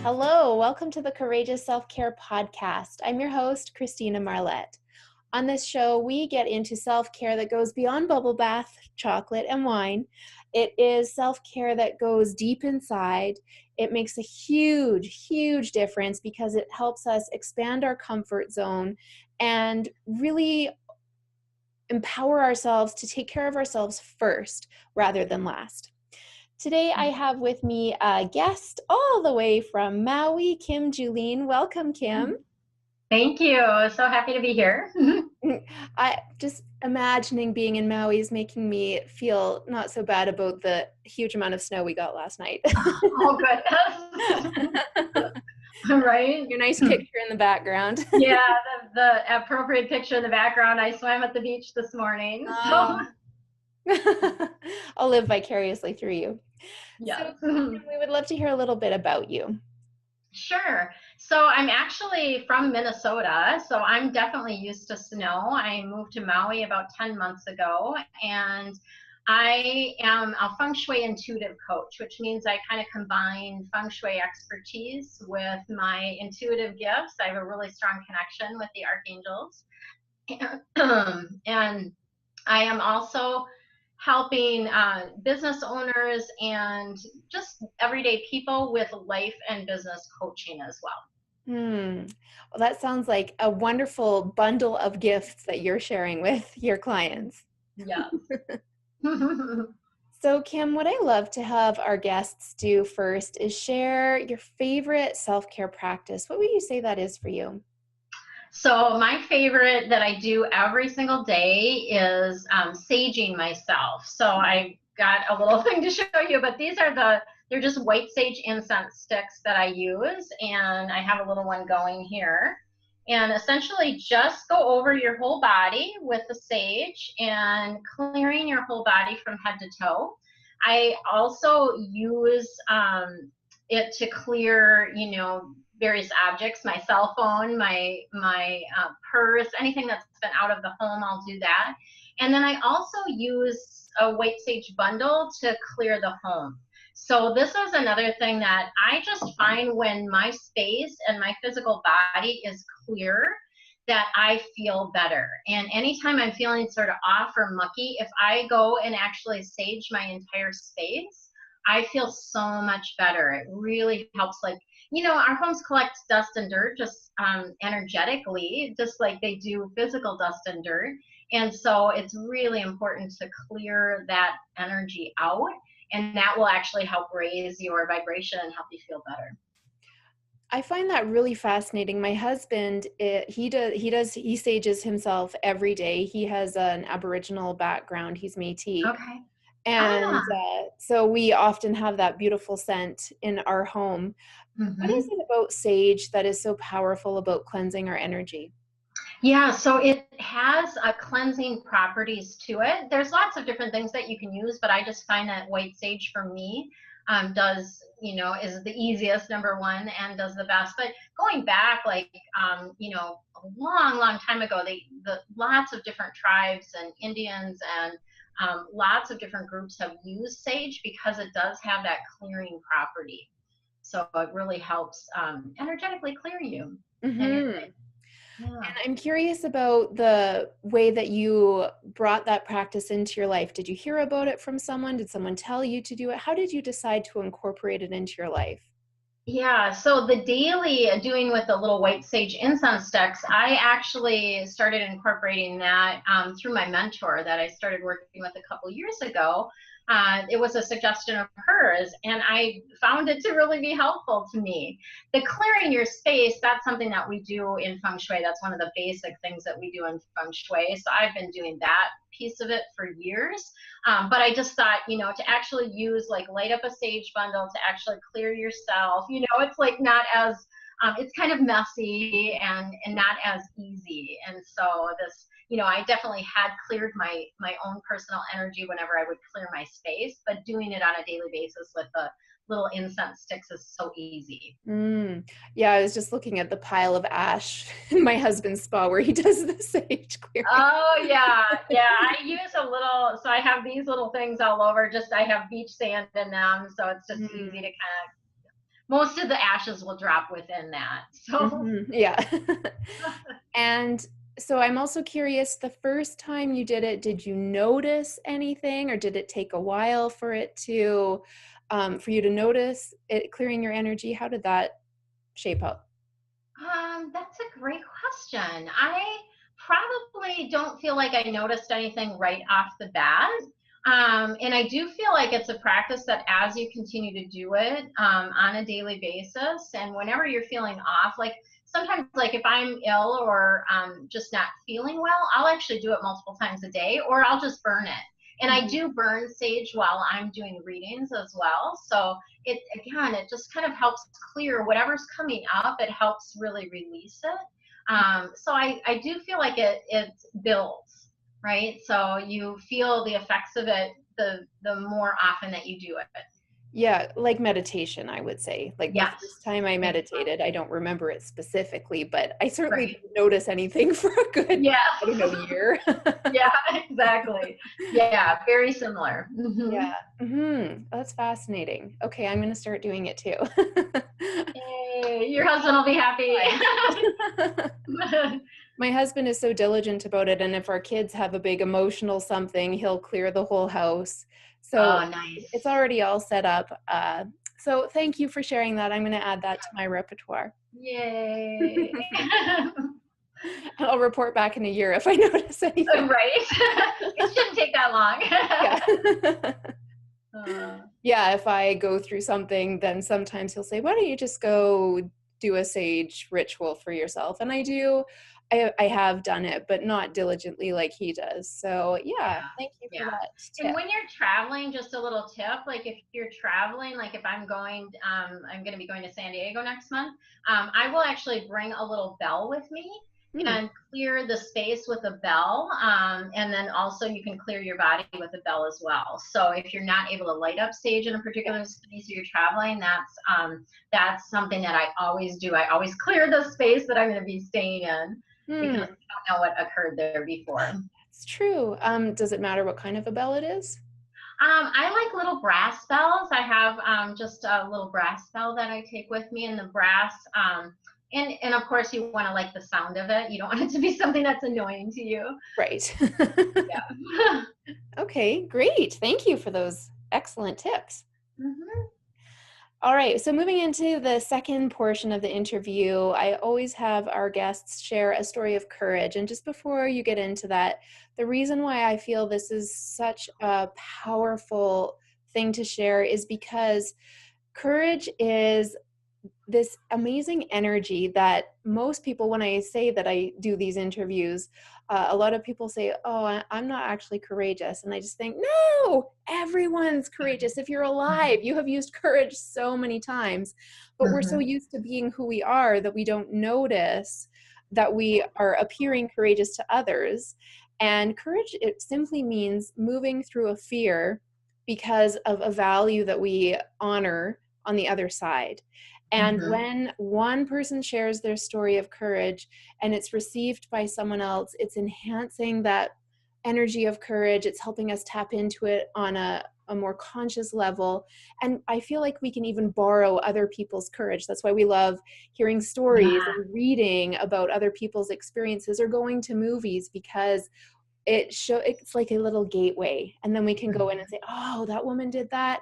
Hello, welcome to the Courageous Self-Care Podcast. I'm your host, Christina Marlette. On this show, we get into self-care that goes beyond bubble bath, chocolate, and wine. It is self-care that goes deep inside. It makes a huge, huge difference because it helps us expand our comfort zone and really empower ourselves to take care of ourselves first rather than last. Today, I have with me a guest all the way from Maui, Kim Julen. Welcome, Kim. Thank you. So happy to be here. I just imagining being in Maui is making me feel not so bad about the huge amount of snow we got last night. Oh, goodness. Right? Your nice picture in the background. Yeah, the appropriate picture in the background. I swam at the beach this morning. I'll live vicariously through you. Yes. So, we would love to hear a little bit about you. Sure. So I'm actually from Minnesota, so I'm definitely used to snow. I moved to Maui about 10 months ago, and I am a feng shui intuitive coach, which means I kind of combine feng shui expertise with my intuitive gifts. I have a really strong connection with the archangels. And I am also helping business owners and just everyday people with life and business coaching as well. Well, that sounds like a wonderful bundle of gifts that you're sharing with your clients. Yeah. So, Kim, what I love to have our guests do first is share your favorite self-care practice. What would you say that is for you? So my favorite that I do every single day is saging myself. So I got a little thing to show you, but they're just white sage incense sticks that I use, and I have a little one going here. And essentially just go over your whole body with the sage and clearing your whole body from head to toe. I also use it to clear, various objects, my cell phone, my purse, anything that's been out of the home, I'll do that. And then I also use a white sage bundle to clear the home. So this is another thing that I just find when my space and my physical body is clear, that I feel better. And anytime I'm feeling sort of off or mucky, if I go and actually sage my entire space, I feel so much better. It really helps. Our homes collect dust and dirt just energetically, just like they do physical dust and dirt. And so it's really important to clear that energy out, and that will actually help raise your vibration and help you feel better. I find that really fascinating. My husband, he sages himself every day. He has an Aboriginal background. He's Métis. Okay. And so we often have that beautiful scent in our home. Mm-hmm. What is it about sage that is so powerful about cleansing our energy? Yeah, so it has cleansing properties to it. There's lots of different things that you can use, but I just find that white sage for me is the easiest, number one, and does the best. But going back, a long, long time ago, the lots of different tribes and Indians and lots of different groups have used sage because it does have that clearing property. So it really helps energetically clear you. Mm-hmm. Yeah. And I'm curious about the way that you brought that practice into your life. Did you hear about it from someone? Did someone tell you to do it? How did you decide to incorporate it into your life? Yeah, so the daily doing with the little white sage incense sticks, I actually started incorporating that through my mentor that I started working with a couple years ago. It was a suggestion of hers, and I found it to really be helpful to me. The clearing your space, that's something that we do in feng shui. That's one of the basic things that we do in feng shui. So I've been doing that piece of it for years. But I just thought, to actually use, light up a sage bundle to actually clear yourself, it's not as, it's kind of messy and not as easy. And so this, I definitely had cleared my own personal energy whenever I would clear my space, but doing it on a daily basis with the little incense sticks is so easy. Yeah, I was just looking at the pile of ash in my husband's spa where he does the sage clearing. Oh, yeah. I use so I have these little things all over. I have beach sand in them, so it's just easy to kind of most of the ashes will drop within that. So Yeah. And so I'm also curious, the first time you did it, did you notice anything, or did it take a while for it to, for you to notice it clearing your energy? How did that shape up? That's a great question. I probably don't feel like I noticed anything right off the bat. And I do feel like it's a practice that as you continue to do it on a daily basis, and whenever you're feeling off, like sometimes, like if I'm ill or just not feeling well, I'll actually do it multiple times a day, or I'll just burn it. And I Mhm. do burn sage while I'm doing readings as well. So it again, it just kind of helps clear whatever's coming up. It helps really release it. So I do feel like it builds, right? So you feel the effects of it the more often that you do it. Yeah, like meditation, I would say. Like the Yes, first time I meditated, exactly. I don't remember it specifically, but I certainly Right. didn't notice anything for a good, Yeah. I don't know, year. Yeah, exactly. Yeah, very similar. Yeah. That's fascinating. Okay, I'm gonna start doing it too. Yay, your husband will be happy. Right. My husband is so diligent about it, and if our kids have a big emotional something, he'll clear the whole house. So Oh, nice. it's already all set up. So thank you for sharing that. I'm going to add that to my repertoire. Yay. I'll report back in a year if I notice anything. Right. It shouldn't take that long. Yeah. uh, Yeah, if I go through something, then sometimes he'll say, "Why don't you just go do a sage ritual for yourself?" And I do. I have done it, but not diligently like he does. So yeah, yeah. thank you for Yeah. that And tip. when you're traveling, just a little tip, like if you're traveling, like if I'm going to be going to San Diego next month, I will actually bring a little bell with me Hmm. and clear the space with a bell. And then also you can clear your body with a bell as well. So if you're not able to light up stage in a Yeah. particular space you're traveling, that's something that I always do. I always clear the space that I'm going to be staying in Hmm. because I don't know what occurred there before. It's true. Does it matter what kind of a bell it is? I like little brass bells. I have just a little brass bell that I take with me, and the brass, and of course you want to like the sound of it. You don't want it to be something that's annoying to you. Right. Yeah. Okay, great. Thank you for those excellent tips. hmm All right, so moving into the second portion of the interview, I always have our guests share a story of courage. And just before you get into that, the reason why I feel this is such a powerful thing to share is because courage is this amazing energy that most people, when I say that I do these interviews, a lot of people say, "Oh, I'm not actually courageous." And I just think, no, everyone's courageous. If you're alive, you have used courage so many times, but we're so hmm used to being who we are that we don't notice that we are appearing courageous to others. And courage, it simply means moving through a fear because of a value that we honor on the other side. And hmm when one person shares their story of courage and it's received by someone else, it's enhancing that energy of courage. It's helping us tap into it on a more conscious level. And I feel like we can even borrow other people's courage. That's why we love hearing stories Yeah. and reading about other people's experiences or going to movies, because it's like a little gateway, and then we can go in and say, oh, that woman did that.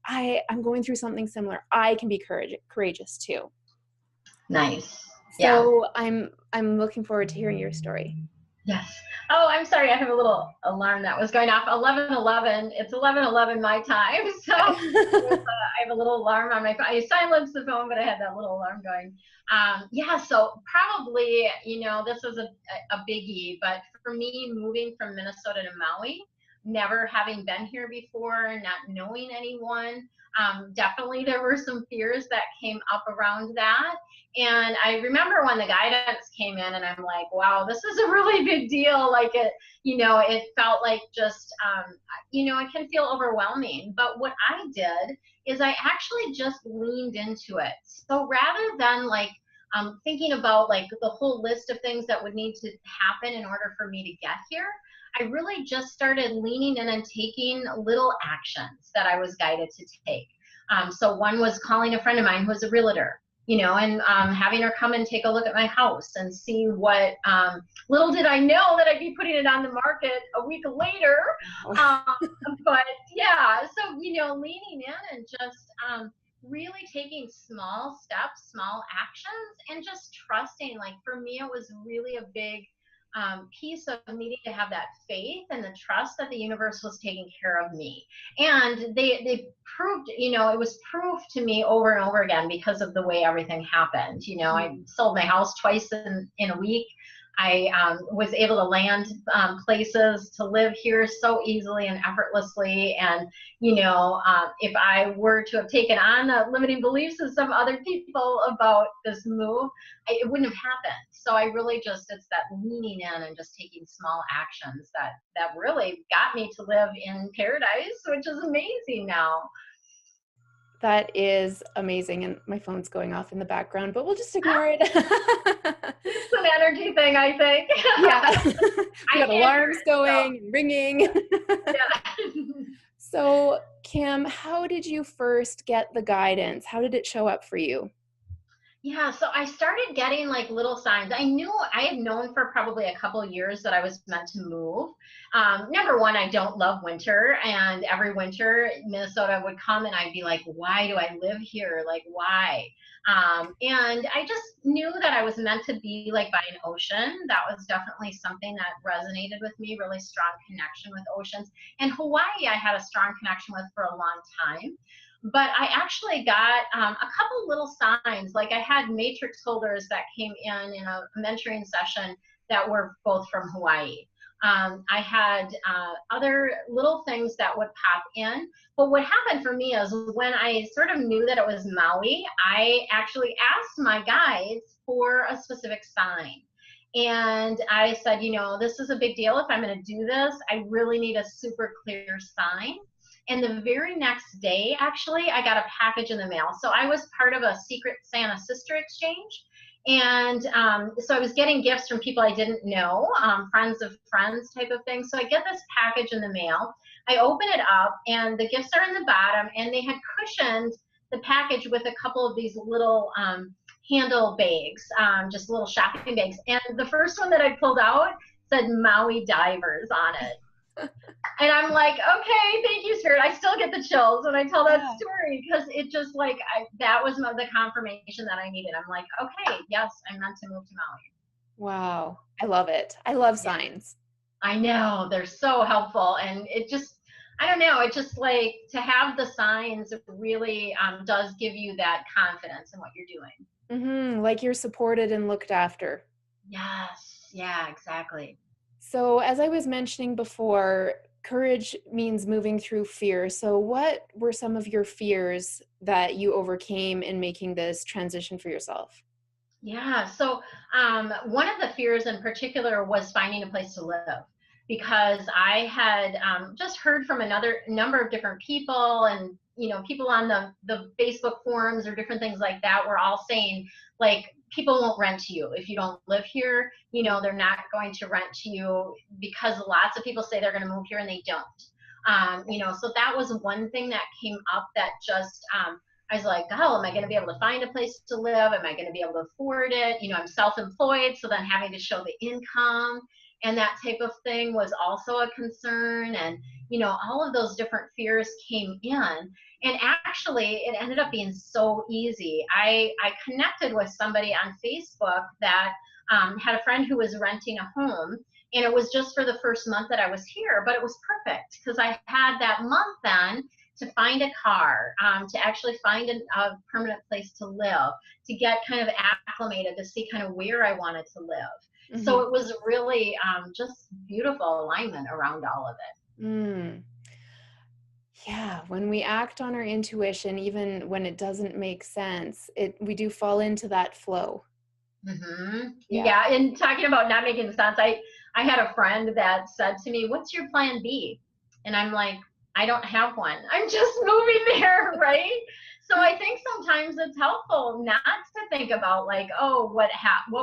I'm going through something similar. I can be courageous too. Nice. Yeah. So I'm looking forward to hearing your story. Yes. Oh, I'm sorry. I have a little alarm that was going off. 11:11. It's 11:11 my time. So I have a little alarm on my phone. I silenced the phone, but I had that little alarm going. Yeah. So probably, this was a biggie, but for me, moving from Minnesota to Maui, never having been here before, not knowing anyone, definitely there were some fears that came up around that. And I remember when the guidance came in, and I'm like, wow, this is a really big deal. Like it felt like just, it can feel overwhelming. But what I did is I actually just leaned into it. So rather than like thinking about like the whole list of things that would need to happen in order for me to get here, I really just started leaning in and taking little actions that I was guided to take. So one was calling a friend of mine who was a realtor, and having her come and take a look at my house and see what, little did I know that I'd be putting it on the market a week later. But yeah, so, leaning in and just really taking small steps, small actions, and just trusting. Like for me, it was really a big piece of needing to have that faith and the trust that the universe was taking care of me. And they proved, it was proof to me over and over again because of the way everything happened. I sold my house twice in a week. I was able to land places to live here so easily and effortlessly. And, if I were to have taken on the limiting beliefs of some other people about this move, it wouldn't have happened. So I really it's that leaning in and just taking small actions that really got me to live in paradise, which is amazing now. That is amazing. And my phone's going off in the background, but we'll just ignore it. It's an energy thing, I think. Yeah. We got alarms going and ringing. Yeah. So, Kim, how did you first get the guidance? How did it show up for you? Yeah, so I started getting like little signs. I had known for probably a couple of years that I was meant to move. Number one, I don't love winter, and every winter Minnesota would come and I'd be like, why do I live here? Like, why? And I just knew that I was meant to be like by an ocean. That was definitely something that resonated with me, really strong connection with oceans. And Hawaii, I had a strong connection with for a long time. But I actually got a couple little signs. Like I had matrix holders that came in a mentoring session that were both from Hawaii. I had other little things that would pop in. But what happened for me is when I sort of knew that it was Maui, I actually asked my guides for a specific sign. And I said, this is a big deal. If I'm going to do this, I really need a super clear sign. And the very next day, actually, I got a package in the mail. So I was part of a secret Santa sister exchange. And so I was getting gifts from people I didn't know, friends of friends type of thing. So I get this package in the mail. I open it up, and the gifts are in the bottom, and they had cushioned the package with a couple of these little handle bags, just little shopping bags. And the first one that I pulled out said Maui Divers on it. And I'm like, okay, thank you, Spirit. I still get the chills when I tell that story because it just like, that was the confirmation that I needed. I'm like, okay, yes, I'm meant to move to Maui. Wow. I love it. I love signs. I know. They're so helpful. And it just, I don't know, it just like to have the signs really does give you that confidence in what you're doing. Mm-hmm. Like you're supported and looked after. Yes. Yeah, exactly. So as I was mentioning before, courage means moving through fear. So what were some of your fears that you overcame in making this transition for yourself? Yeah. So one of the fears in particular was finding a place to live because I had just heard from another number of different people and, people on the Facebook forums or different things like that were all saying like, people won't rent to you if you don't live here. They're not going to rent to you because lots of people say they're going to move here and they don't. So that was one thing that came up that just, I was like, oh, am I going to be able to find a place to live? Am I going to be able to afford it? I'm self-employed, so then having to show the income and that type of thing was also a concern. And, all of those different fears came in. And actually, it ended up being so easy. I connected with somebody on Facebook that had a friend who was renting a home. And it was just for the first month that I was here, but it was perfect because I had that month then to find a car, to actually find a permanent place to live, to get kind of acclimated, to see kind of where I wanted to live. Mm-hmm. So it was really just beautiful alignment around all of it. Mm. Yeah, when we act on our intuition, even when it doesn't make sense, we do fall into that flow. Mm-hmm. Yeah, and talking about not making sense, I had a friend that said to me, "What's your plan B?" And I'm like, I don't have one. I'm just moving there, right? So I think sometimes it's helpful not to think about like, oh, what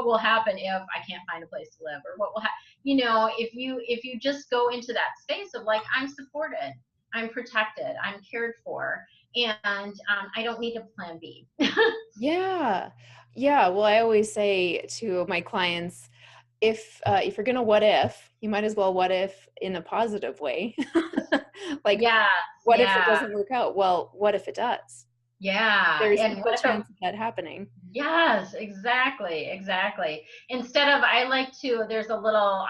will happen if I can't find a place to live, or what will happen. If you just go into that space of like, I'm supported, I'm protected, I'm cared for, and I don't need a plan B. Yeah. Yeah. Well, I always say to my clients, if you're gonna what if, you might as well what if in a positive way. Like, Yes, what if it yeah, doesn't work out? Well, what if it does? yeah. There's And equal what if it chance of that happening. Yes, exactly, exactly. Instead of, I like to, there's a little,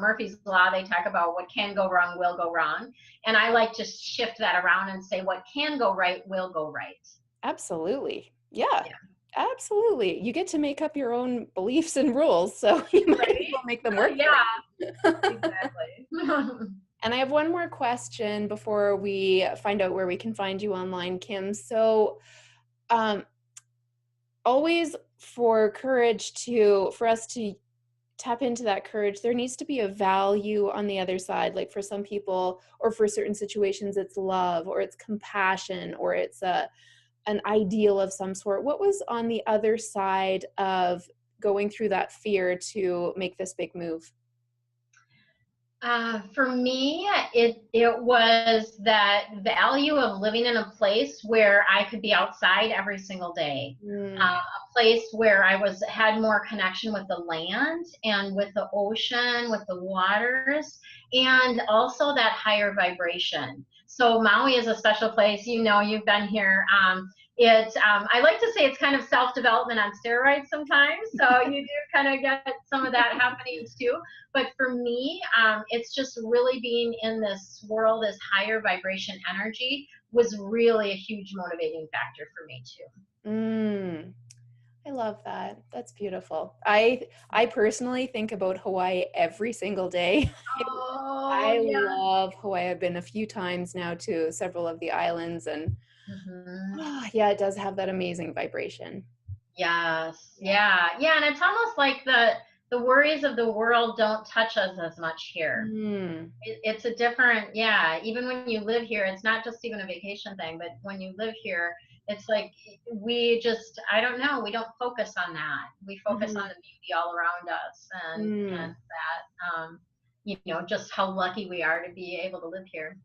Murphy's Law, they talk about what can go wrong will go wrong. And I like to shift that around and say what can go right will go right. Absolutely. Yeah. Yeah. Absolutely. You get to make up your own beliefs and rules, so you might as Right? well make them work for Yeah, you. exactly. And I have one more question before we find out where we can find you online, Kim. So, um, always for us to tap into that courage, there needs to be a value on the other side. Like for some people, or for certain situations, it's love, or it's compassion, or it's an ideal of some sort. What was on the other side of going through that fear to make this big move? For me, it was that value of living in a place where I could be outside every single day, Mm, a place where I had more connection with the land and with the ocean, with the waters, and also that higher vibration. So Maui is a special place. You've been here. I like to say it's kind of self-development on steroids sometimes. So you do kind of get some of that happening too. But for me, it's just really being in this swirl, this higher vibration energy was really a huge motivating factor for me too. mm. I love that. That's beautiful. I personally think about Hawaii every single day. Oh, I yeah. love Hawaii. I've been a few times now to several of the islands, and Hmm. yeah, it does have that amazing vibration. Yes. Yeah. Yeah. Yeah. And it's almost like the worries of the world don't touch us as much here. Mm, It's a different, yeah, even when you live here, it's not just even a vacation thing, but when you live here, it's like I don't know, we don't focus on that. We focus on mhm, the beauty all around us, and mm, that, just how lucky we are to be able to live here.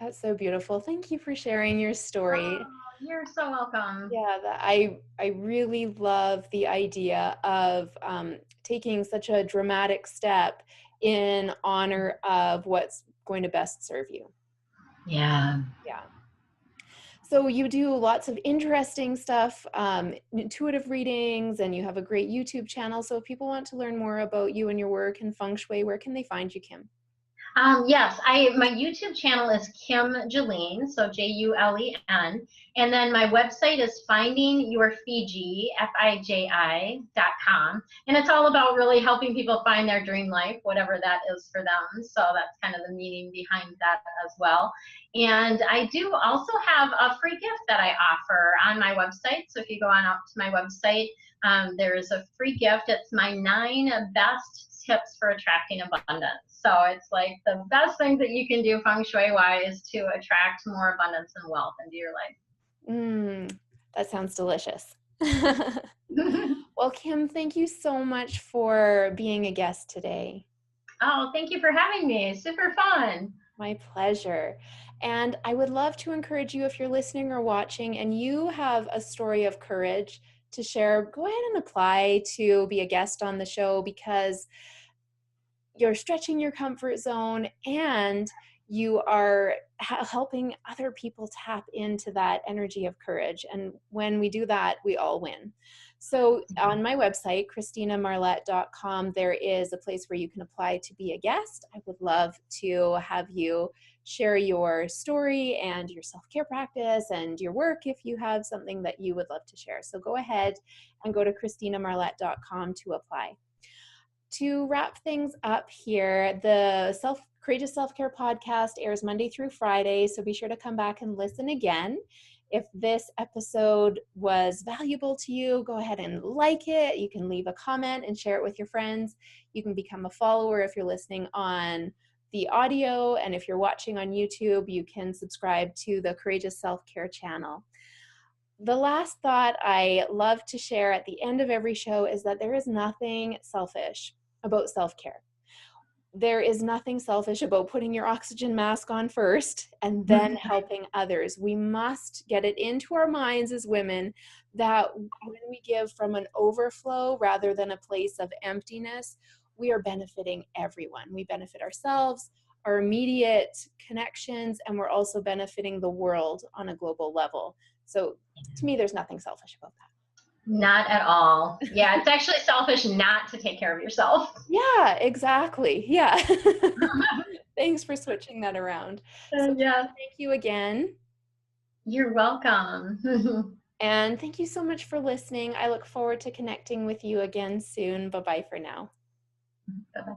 That's so beautiful. Thank you for sharing your story. Oh, you're so welcome. Yeah, I really love the idea of taking such a dramatic step in honor of what's going to best serve you. Yeah. Yeah. So you do lots of interesting stuff, intuitive readings, and you have a great YouTube channel. So if people want to learn more about you and your work and feng shui, where can they find you, Kim? Yes, I my YouTube channel is Kim Julen, so Julen, and then my website is findingyourfiji.com, and it's all about really helping people find their dream life, whatever that is for them. So that's kind of the meaning behind that as well. And I do also have a free gift that I offer on my website. So if you go on up to my website, there's a free gift. It's my 9 best tips for attracting abundance. So it's like the best things that you can do feng shui wise to attract more abundance and wealth into your Mm, that sounds delicious. life. Well, Kim, thank you so much for being a guest today. Oh, thank you for having me. Super fun. My pleasure. And I would love to encourage you, if you're listening or watching and you have a story of courage to share, go ahead and apply to be a guest on the show, because you're stretching your comfort zone and you are helping other people tap into that energy of courage. And when we do that, we all win. So on my website, ChristinaMarlette.com, there is a place where you can apply to be a guest. I would love to have you share your story and your self-care practice and your work if you have something that you would love to share. So go ahead and go to ChristinaMarlette.com to apply. To wrap things up here, the Courageous Self-Care podcast airs Monday through Friday, so be sure to come back and listen again. If this episode was valuable to you, go ahead and like it. You can leave a comment and share it with your friends. You can become a follower if you're listening on the audio, and if you're watching on YouTube, you can subscribe to the Courageous Self-Care channel. The last thought I love to share at the end of every show is that there is nothing selfish about self-care. there is nothing selfish about putting your oxygen mask on first and then helping others. We must get it into our minds as women that when we give from an overflow rather than a place of emptiness, we are benefiting everyone. We benefit ourselves, our immediate connections, and we're also benefiting the world on a global level. So to me, there's nothing selfish about that. Not at all. Yeah, it's actually selfish not to take care of yourself. Yeah, exactly. Yeah. Thanks for switching that around. So Yeah. thank you again. You're welcome. And thank you so much for listening. I look forward to connecting with you again soon. Bye-bye for now. Bye-bye.